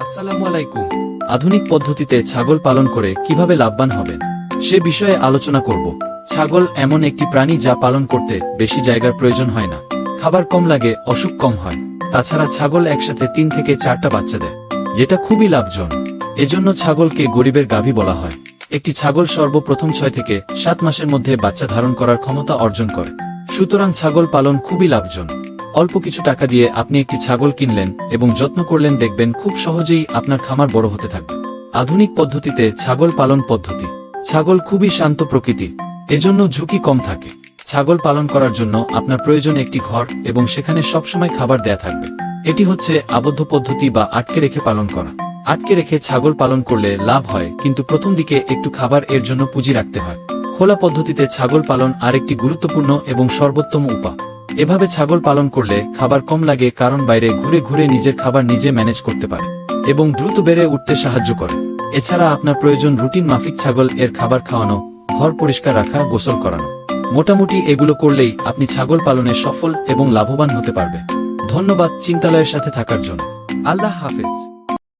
আসসালামু আলাইকুম। আধুনিক পদ্ধতিতে ছাগল পালন করে কিভাবে লাভবান হবেন সে বিষয়ে আলোচনা করব। ছাগল এমন একটি প্রাণী যা পালন করতে বেশি জায়গার প্রয়োজন হয় না, খাবার কম লাগে, অসুখ কম হয়। তাছাড়া ছাগল একসাথে 3 থেকে 4টা বাচ্চা দেয়, যেটা খুবই লাভজনক। এজন্য ছাগলকে গরিবের গাভী বলা হয়। একটি ছাগল সর্বপ্রথম 6 থেকে 7 মাসের মধ্যে বাচ্চা ধারণ করার ক্ষমতা অর্জন করে। সুতরাং ছাগল পালন খুবই লাভজনক। অল্প কিছু টাকা দিয়ে আপনি একটি ছাগল কিনলেন এবং যত্ন করলেন, দেখবেন খুব সহজেই আপনার খামার বড় হতে থাকবে। আধুনিক পদ্ধতিতে ছাগল পালন পদ্ধতি। ছাগল খুবই শান্ত প্রকৃতি, এজন্য ঝুঁকি কম থাকে। ছাগল পালন করার জন্য আপনার প্রয়োজন একটি ঘর এবং সেখানে সবসময় খাবার দেয়া থাকবে। এটি হচ্ছে আবদ্ধ পদ্ধতি বা আটকে রেখে পালন করা। আটকে রেখে ছাগল পালন করলে লাভ হয়, কিন্তু প্রথম দিকে একটু খাবার এর জন্য পুঁজি রাখতে হয়। খোলা পদ্ধতিতে ছাগল পালন আরেকটি গুরুত্বপূর্ণ এবং সর্বোত্তম উপায়। এভাবে ছাগল পালন করলে খাবার কম লাগে, কারণ বাইরে ঘুরে ঘুরে নিজের খাবার নিজে ম্যানেজ করতে পারে এবং দ্রুত বেড়ে উঠতে সাহায্য করে। এছাড়া আপনার প্রয়োজন রুটিন মাফিক ছাগল এর খাবার খাওয়ানো, ঘর পরিষ্কার রাখা, গোসল করানো। মোটামুটি এগুলো করলেই আপনি ছাগল পালনে সফল এবং লাভবান হতে পারবেন। ধন্যবাদ চিন্তালয়ের সাথে থাকার জন্য। আল্লাহ হাফেজ।